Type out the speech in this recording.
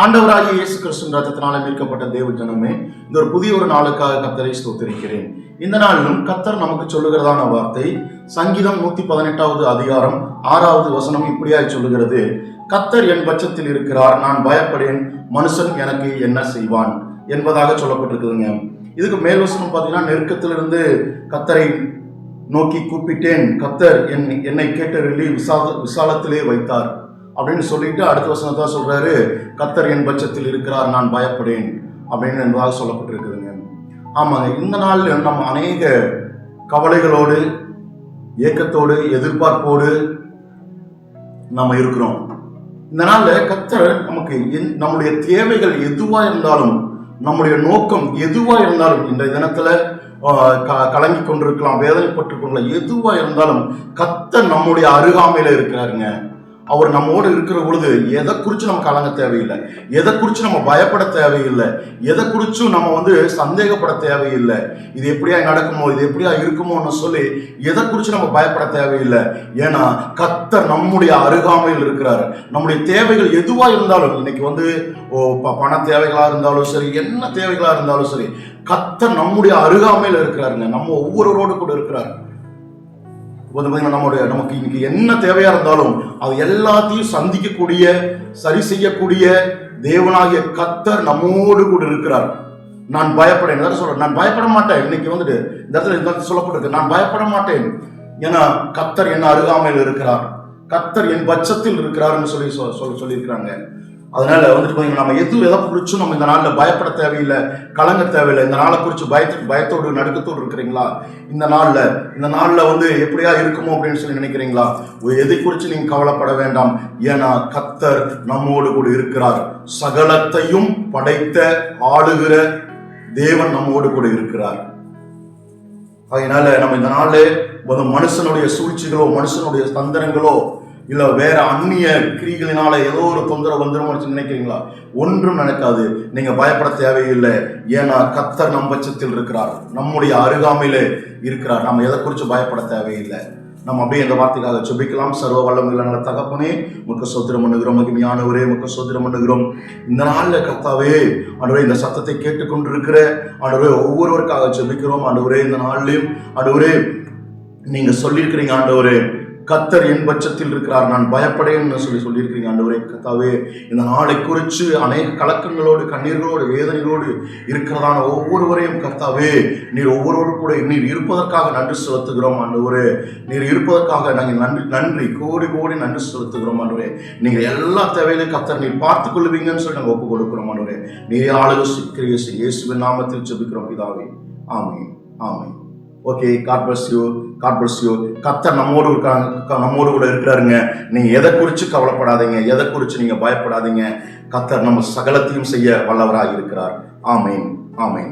ஆண்டவராகிய இயேசு கிறிஸ்துவின் ரத்தத்தினால மீட்கப்பட்ட தேவ ஜனமே, இந்த ஒரு புதிய நாளுக்காக கர்த்தரை ஸ்தோத்திரிக்கிறேன். இந்த நாளிலும் கர்த்தர் நமக்கு சொல்லுகிறதான வார்த்தை சங்கீதம் 118வது அதிகாரம் 6வது வசனம் இப்படியாய் சொல்லுகிறது: கர்த்தர் என் பட்சத்தில் இருக்கிறார், நான் பயப்படேன், மனுஷன் எனக்கு என்ன செய்வான் என்பதாக சொல்லப்பட்டிருக்குதுங்க. இதுக்கு மேல் வசனம் பார்த்தீங்கன்னா, நெருக்கத்திலிருந்து கர்த்தரை நோக்கி கூப்பிட்டேன், கர்த்தர் என்னை கேட்டருளி விசாலத்திலே வைத்தார் அப்படின்னு சொல்லிட்டு அடுத்த வசனத்தை சொல்றாரு, கர்த்தர் என் பட்சத்தில் இருக்கிறார், நான் பயப்படேன் அப்படின்னு என்பதாக சொல்லப்பட்டிருக்குதுங்க. ஆமாங்க, இந்த நாளில் நம்ம அநேக கவலைகளோடு, ஏக்கத்தோடு, எதிர்பார்ப்போடு நம்ம இருக்கிறோம். இந்த நாளில் கர்த்தர் நமக்கு நம்முடைய தேவைகள் எதுவா இருந்தாலும், நம்முடைய நோக்கம் எதுவா இருந்தாலும், இன்றைய தினத்துல கலங்கி கொண்டிருக்கலாம், வேதனைப்பட்டு கொள்ளலாம், எதுவா இருந்தாலும் கர்த்தர் நம்முடைய அருகாமையில இருக்கிறாருங்க. அவர் நம்மோடு இருக்கிற பொழுது எதை குறித்து நம்ம கலங்க தேவையில்லை, எதை குறித்து நம்ம பயப்பட தேவையில்லை, எதை குறிச்சும் நம்ம சந்தேகப்பட தேவையில்லை. இது எப்படியா நடக்குமோ, இது எப்படியா இருக்குமோன்னு சொல்லி எதை குறித்து நம்ம பயப்பட தேவையில்லை. ஏன்னா கர்த்தர் நம்முடைய அருகாமையில் இருக்கிறார். நம்முடைய தேவைகள் எதுவா இருந்தாலும், இன்னைக்கு பண தேவைகளா இருந்தாலும் சரி, என்ன தேவைகளா இருந்தாலும் சரி, கர்த்தர் நம்முடைய அருகாமையில் இருக்கிறாருங்க. நம்ம ஒவ்வொருவரோடு கூட இருக்கிறார். நமக்கு இன்னைக்கு என்ன தேவையா இருந்தாலும் அது எல்லாத்தையும் சந்திக்கக்கூடிய, சரி செய்யக்கூடிய தேவனாகிய கர்த்தர் நம்மோடு கூட இருக்கிறார். நான் பயப்படேன் சொல்றேன், நான் பயப்பட மாட்டேன். இன்னைக்கு இந்த இடத்துல சொல்லப்பட்டிருக்கு, நான் பயப்பட மாட்டேன், ஏன்னா கர்த்தர் என் அருகாமையில் இருக்கிறார், கர்த்தர் என் பட்சத்தில் இருக்கிறார்னு சொல்லியிருக்கிறாங்க. அதனால நம்ம எதை குறிச்சும் நம்ம இந்த நாளில் பயப்பட தேவையில்லை, கலங்க தேவையில்லை. இந்த நாளை குறித்து பயத்தோடு நடுக்கத்தோடு இருக்கிறீங்களா? இந்த நாளில் எப்படியா இருக்குமோ அப்படின்னு சொல்லி நினைக்கிறீங்களா? எதை குறித்து நீங்க கவலைப்பட வேண்டாம். ஏன்னா கர்த்தர் நம்மோடு கூட இருக்கிறார். சகலத்தையும் படைத்த ஆளுகிற தேவன் நம்மோடு கூட இருக்கிறார். அதனால நம்ம இந்த நாளில் மனுஷனுடைய சூழ்ச்சிகளோ, மனுஷனுடைய தந்திரங்களோ, இல்ல வேற அந்நிய கிரிகளினால ஏதோ ஒரு தொந்தரவு வந்துடும் நினைக்கிறீங்களா? ஒன்றும் நடக்காது. நீங்க பயப்பட தேவையில்லை. ஏன்னா கர்த்தர் நம் பட்சத்தில் இருக்கிறார், நம்முடைய அருகாமையில இருக்கிறார். நம்ம எதை குறித்து பயப்பட தேவையில்லை. நம்ம அப்படியே இந்த வார்த்தைக்காக ஜெபிக்கலாம். சர்வ வல்லமையுள்ள நல்ல தகப்பனே, உமக்கு ஸ்தோத்திரம் பண்ணுகிறோம். மகிமையானவரே, உமக்கு ஸ்தோத்திரம் பண்ணுகிறோம். இந்த நாளில் கர்த்தாவே, ஆண்டவரே, இந்த சத்தத்தை கேட்டுக்கொண்டிருக்கிற ஆண்டவரே ஒவ்வொருவருக்காக ஜெபிக்கிறோம். ஆண்டவரே, இந்த நாளிலையும் ஆண்டவரே நீங்க சொல்லியிருக்கிறீங்க, ஆண்டவரே கர்த்தர் என் பட்சத்தில் இருக்கிறார், நான் பயப்படேன்னு சொல்லியிருக்கிறீங்க. ஆண்டவரே கர்த்தாவே, இந்த நாளை குறித்து அநேக கலக்கங்களோடு, கண்ணீர்களோடு, வேதனைகளோடு இருக்கிறதான ஒவ்வொருவரையும் கர்த்தாவே நீர் ஒவ்வொருவரும் கூட நீர் இருப்பதற்காக நன்றி செலுத்துகிறோம். ஆண்டவரே, நீர் இருப்பதற்காக நாங்கள் நன்றி கோடி கோடி நன்றி செலுத்துகிறோம். ஆண்டவரே, நீங்கள் எல்லா தேவையிலும் கர்த்தர் நீர் பார்த்துக் கொள்வீங்கன்னு சொல்லி நாங்கள் ஒப்புக் கொடுக்கிறோம். ஆண்டவரே, நீர் ஆளுக கிரியேசி இயேசுவின் நாமத்தில் ஜெபிக்கிறோம் பிதாவே, ஆமென், ஆமென். Okay, God bless you, God bless you. கர்த்தர் நம்மோடு கூட இருக்கிறாருங்க. நீங்க எதை குறித்து கவலைப்படாதீங்க, எதை குறித்து நீங்க பயப்படாதீங்க. கர்த்தர் நம்ம சகலத்தையும் செய்ய வல்லவராக இருக்கிறார். ஆமென், ஆமென்.